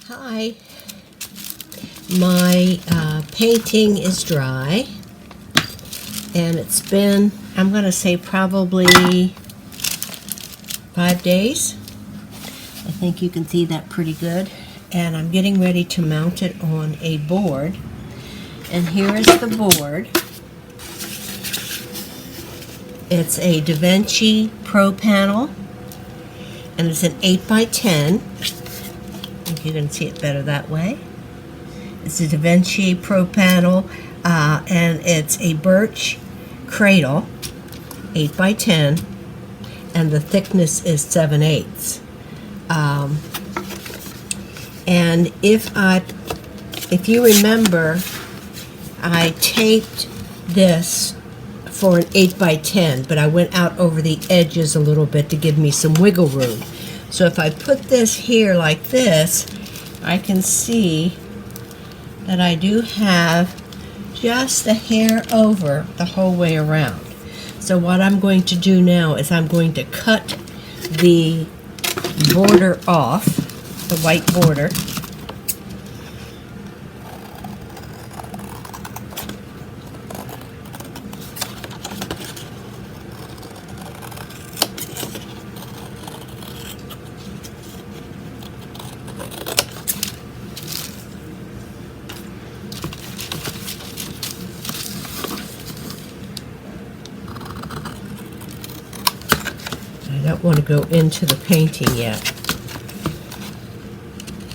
Hi, my painting is dry, and it's been, I'm going to say probably 5 days. I think you can see that pretty good. And I'm getting ready to mount it on a board. And here is the board. It's a DaVinci Pro panel, and it's an 8x10. I think you can see it better that way. It's a DaVinci Pro panel, and it's a birch cradle, 8x10, and the thickness is 7/8. And if you remember, I taped this for an 8x10, but I went out over the edges a little bit to give me some wiggle room. So if I put this here like this, I can see that I do have just a hair over the whole way around. So what I'm going to do now is I'm going to cut the border off, the white border. I don't want to go into the painting yet,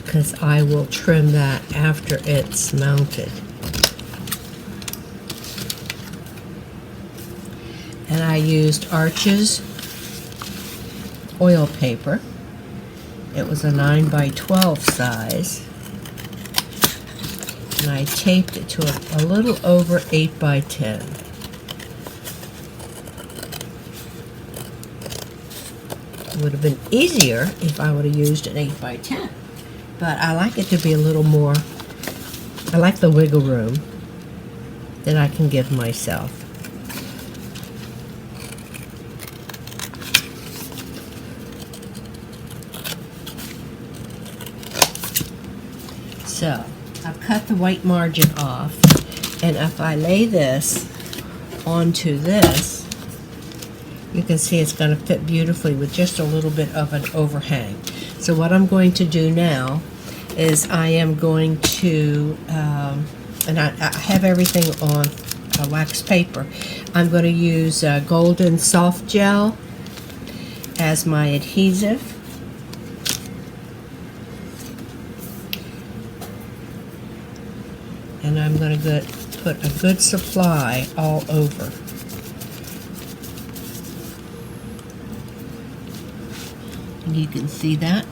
because I will trim that after it's mounted. And I used Arches oil paper. It was a 9x12 size. And I taped it to a little over 8x10. It would have been easier if I would have used an 8x10, but I like it to be a little more, I like the wiggle room that I can give myself. So I've cut the white margin off, and if I lay this onto this, you can see it's going to fit beautifully with just a little bit of an overhang. So what I'm going to do now is I am going to, and I have everything on wax paper. I'm going to use Golden Soft Gel as my adhesive. And I'm going to put a good supply all over. You can see that.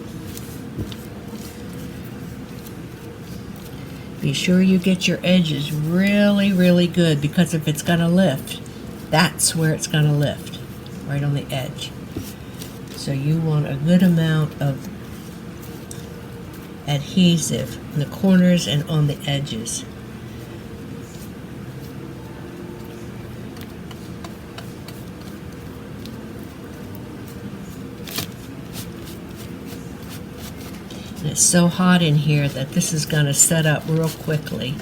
Be sure you get your edges really, really good, because if it's going to lift, that's where it's going to lift, right on the edge. So you want a good amount of adhesive in the corners and on the edges. It's so hot in here that this is going to set up real quickly.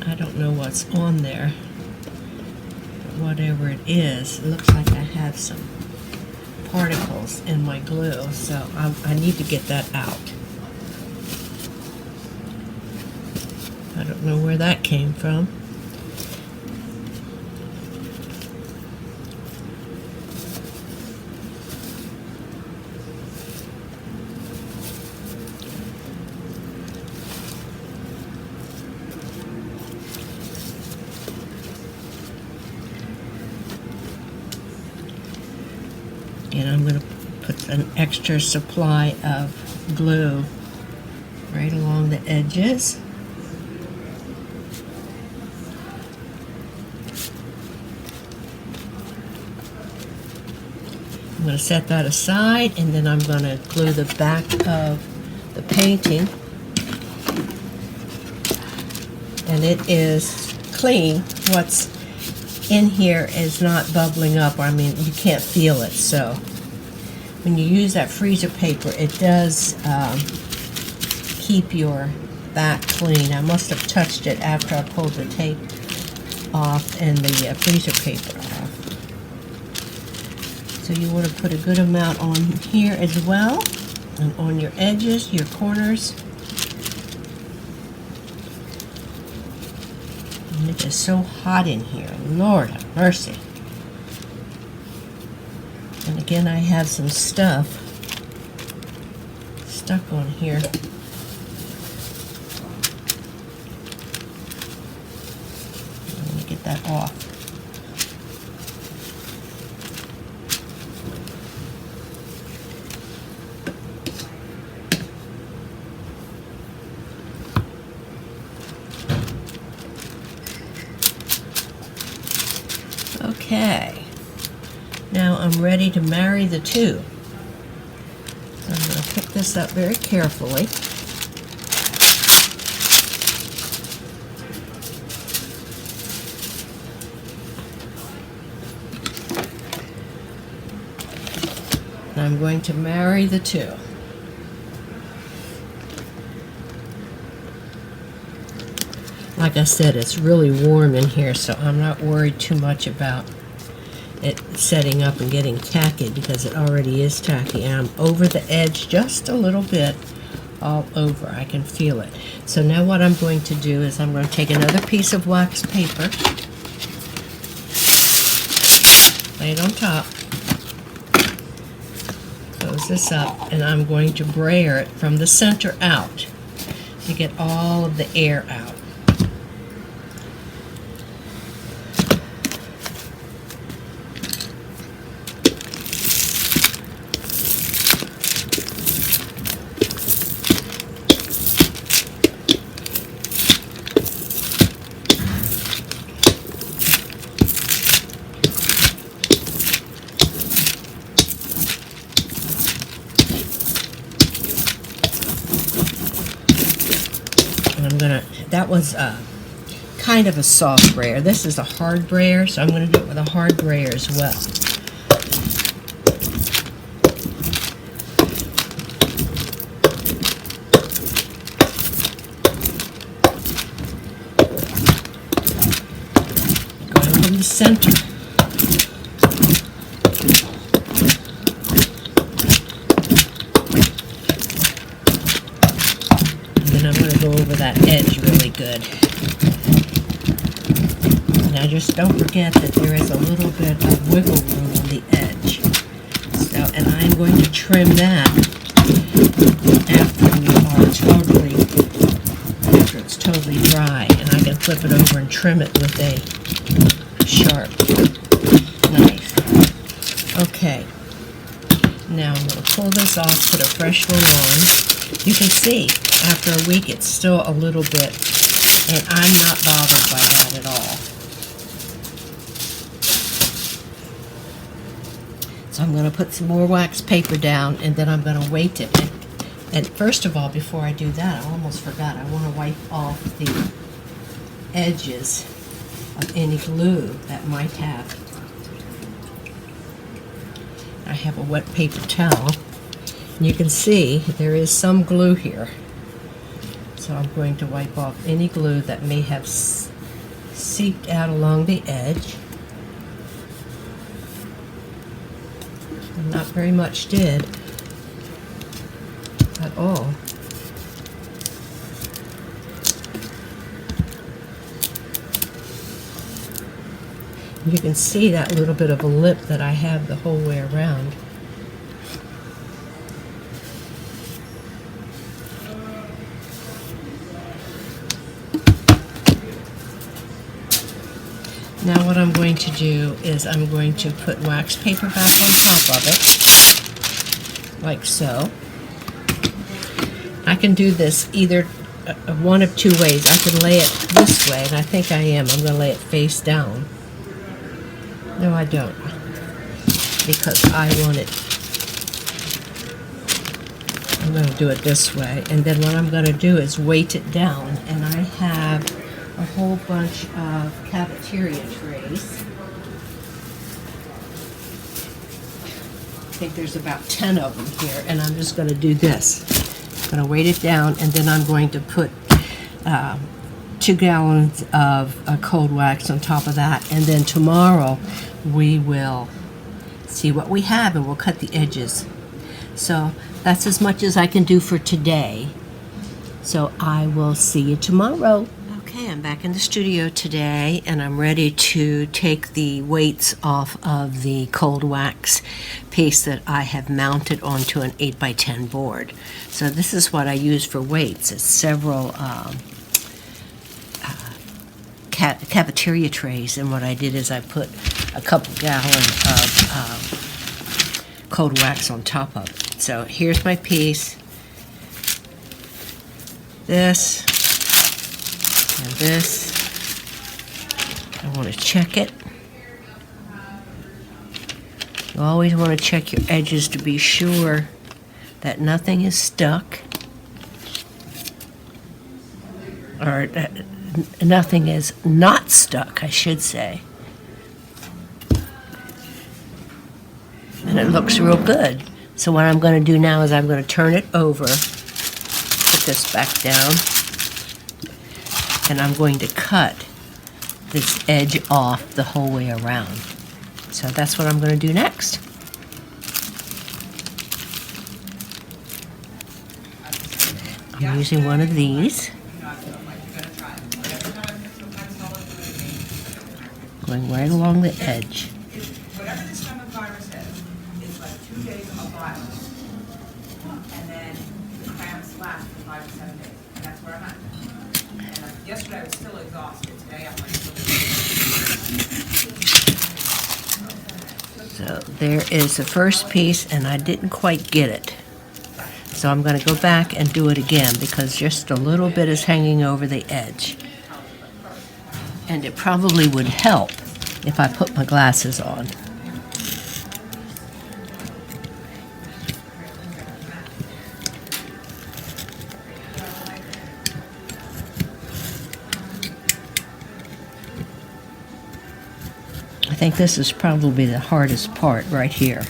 I don't know what's on there. But whatever it is, it looks like I have some particles in my glue, so I need to get that out. I don't know where that came from. And I'm going to put an extra supply of glue right along the edges. I'm going to set that aside, and then I'm going to glue the back of the painting. And it is clean. What's in here is not bubbling up. I mean, you can't feel it. So when you use that freezer paper, it does keep your back clean. I must have touched it after I pulled the tape off and the freezer paper off. So you want to put a good amount on here as well, and on your edges, your corners. And it is so hot in here. Lord have mercy. And again, I have some stuff stuck on here. Let me get that off. Okay, now I'm ready to marry the two. So I'm going to pick this up very carefully. And I'm going to marry the two. Like I said, it's really warm in here, so I'm not worried too much about it setting up and getting tacky, because it already is tacky. And I'm over the edge just a little bit, all over. I can feel it. So now what I'm going to do is I'm going to take another piece of wax paper, lay it on top, close this up, and I'm going to brayer it from the center out to get all of the air out. That was kind of a soft brayer. This is a hard brayer, so I'm going to do it with a hard brayer as well. Going from the center. Over that edge really good. Now just don't forget that there is a little bit of wiggle room on the edge. So, and I'm going to trim that after it's totally dry, and I can flip it over and trim it with a sharp knife. Okay. Now I'm going to pull this off, put a fresh one on. You can see after a week it's still a little bit, and I'm not bothered by that at all. So I'm going to put some more wax paper down, and then I'm going to weight it. And first of all, before I do that, I almost forgot, I want to wipe off the edges of any glue that might have. I have a wet paper towel. You can see there is some glue here. So I'm going to wipe off any glue that may have seeped out along the edge. And not very much did at all. You can see that little bit of a lip that I have the whole way around. Now what I'm going to do is I'm going to put wax paper back on top of it, like so. I can do this either one of two ways. I can lay it this way, and I think I am. I'm going to lay it face down. No, I don't, because I want it. I'm going to do it this way, and then what I'm going to do is weight it down, and I have a whole bunch of cafeteria trays. I think there's about 10 of them here, and I'm just going to do this. going to weight it down, and then I'm going to put 2 gallons of cold wax on top of that, and then tomorrow we will see what we have and we'll cut the edges. So that's as much as I can do for today. So I will see you tomorrow. Okay, I'm back in the studio today, and I'm ready to take the weights off of the cold wax piece that I have mounted onto an 8x10 board. So this is what I use for weights. It's several cafeteria trays, and what I did is I put a couple gallons of cold wax on top of it. So here's my piece. This and this. I want to check it. You always want to check your edges to be sure that nothing is stuck, or nothing is not stuck, I should say. And it looks real good. So what I'm going to do now is I'm going to turn it over, put this back down, and I'm going to cut this edge off the whole way around. So that's what I'm going to do next. I'm using one of these. Going right along the edge. Whatever the stomach virus is like 2 days of virus. And then the cramps last for 5 to 7 days. And that's where I'm at. And yesterday I was still exhausted. Today I'm like... So there is the first piece, and I didn't quite get it. So I'm going to go back and do it again because just a little bit is hanging over the edge. And it probably would help if I put my glasses on. I think this is probably the hardest part right here.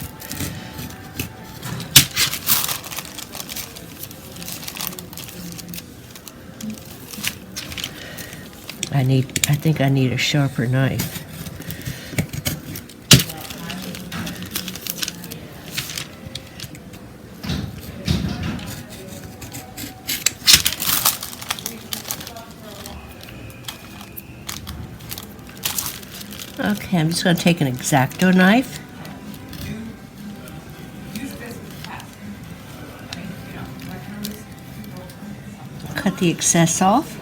I think I need a sharper knife. Okay, I'm just going to take an X-Acto knife. Cut the excess off.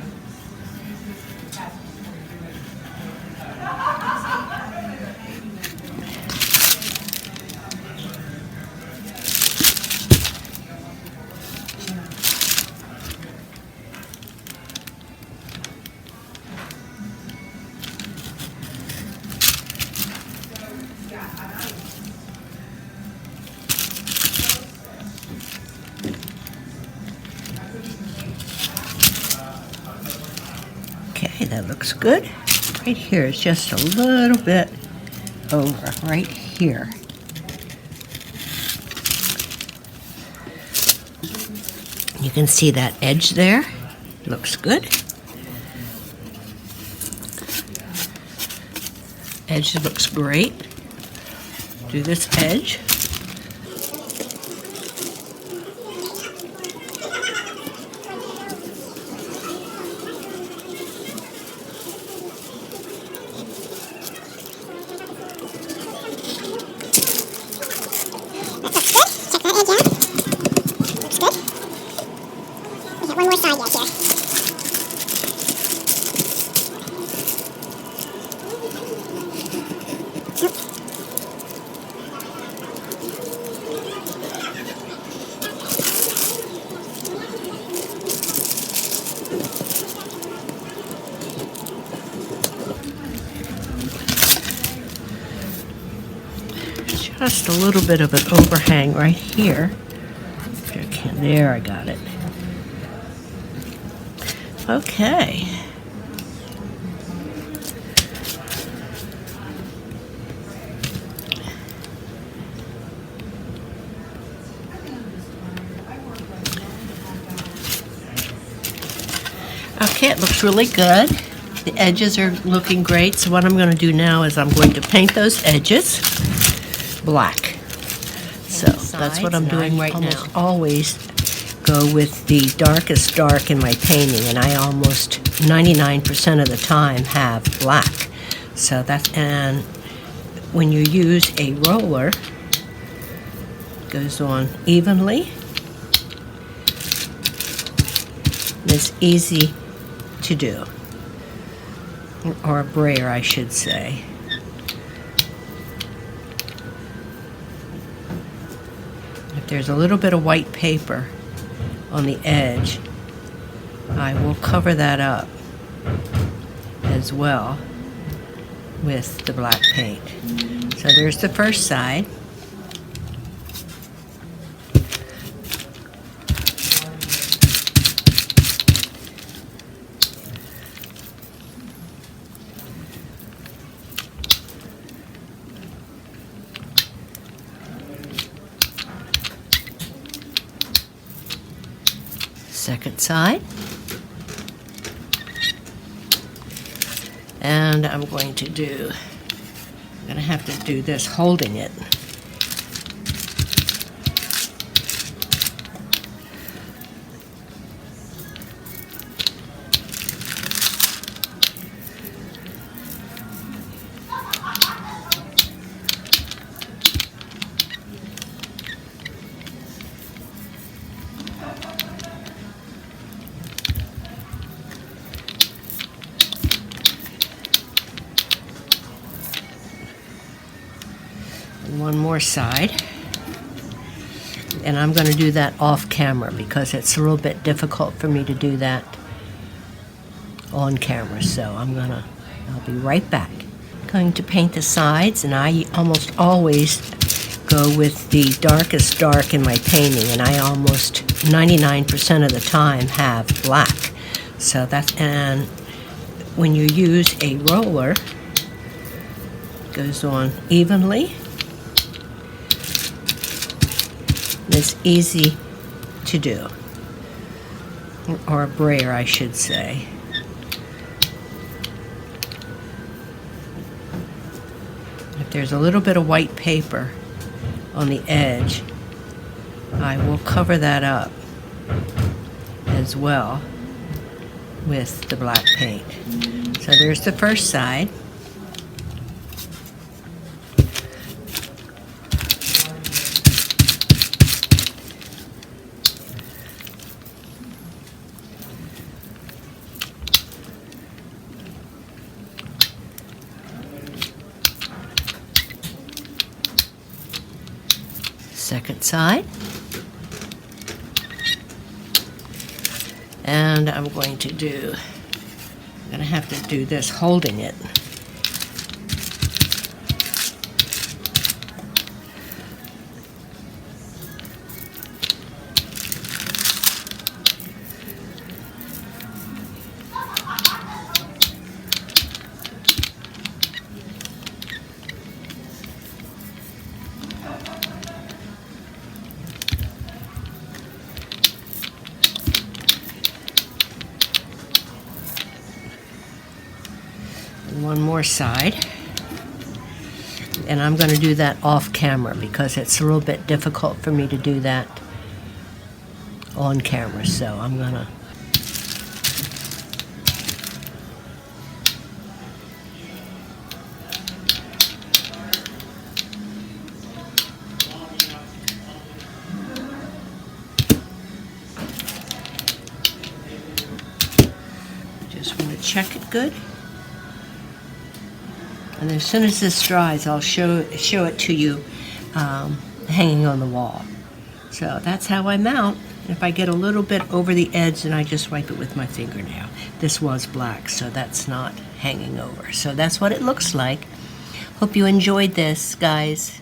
Okay, that looks good. Right here is just a little bit over, right here. You can see that edge there. Looks good. Edge looks great. Do this edge. One more side yet here. Just a little bit of an overhang right here. Okay, there, I got it. Okay. Okay, it looks really good. The edges are looking great. So what I'm going to do now is I'm going to paint those edges black. So that's what I'm doing right now. I almost always go with the darkest dark in my painting, and I almost 99% of the time have black. So that's, and when you use a roller, it goes on evenly. It's easy to do, or a brayer, I should say. If there's a little bit of white paper on the edge, I will cover that up as well with the black paint. So there's the first side. Second side. And I'm going to have to do this holding it. One more side, and I'm going to do that off camera because it's a little bit difficult for me to do that on camera. So I'll be right back. Going to paint the sides, and I almost always go with the darkest dark in my painting, and I almost 99% of the time have black. So that's, and when you use a roller, it goes on evenly. It's easy to do, or a brayer, I should say. If there's a little bit of white paper on the edge, I will cover that up as well with the black paint. So there's the first side. Second side. And I'm going to have to do this holding it. One more side, and I'm going to do that off camera because it's a little bit difficult for me to do that on camera. So just want to check it good. And as soon as this dries, I'll show it to you hanging on the wall. So that's how I mount. If I get a little bit over the edge, then I just wipe it with my fingernail. This was black, so that's not hanging over. So that's what it looks like. Hope you enjoyed this, guys.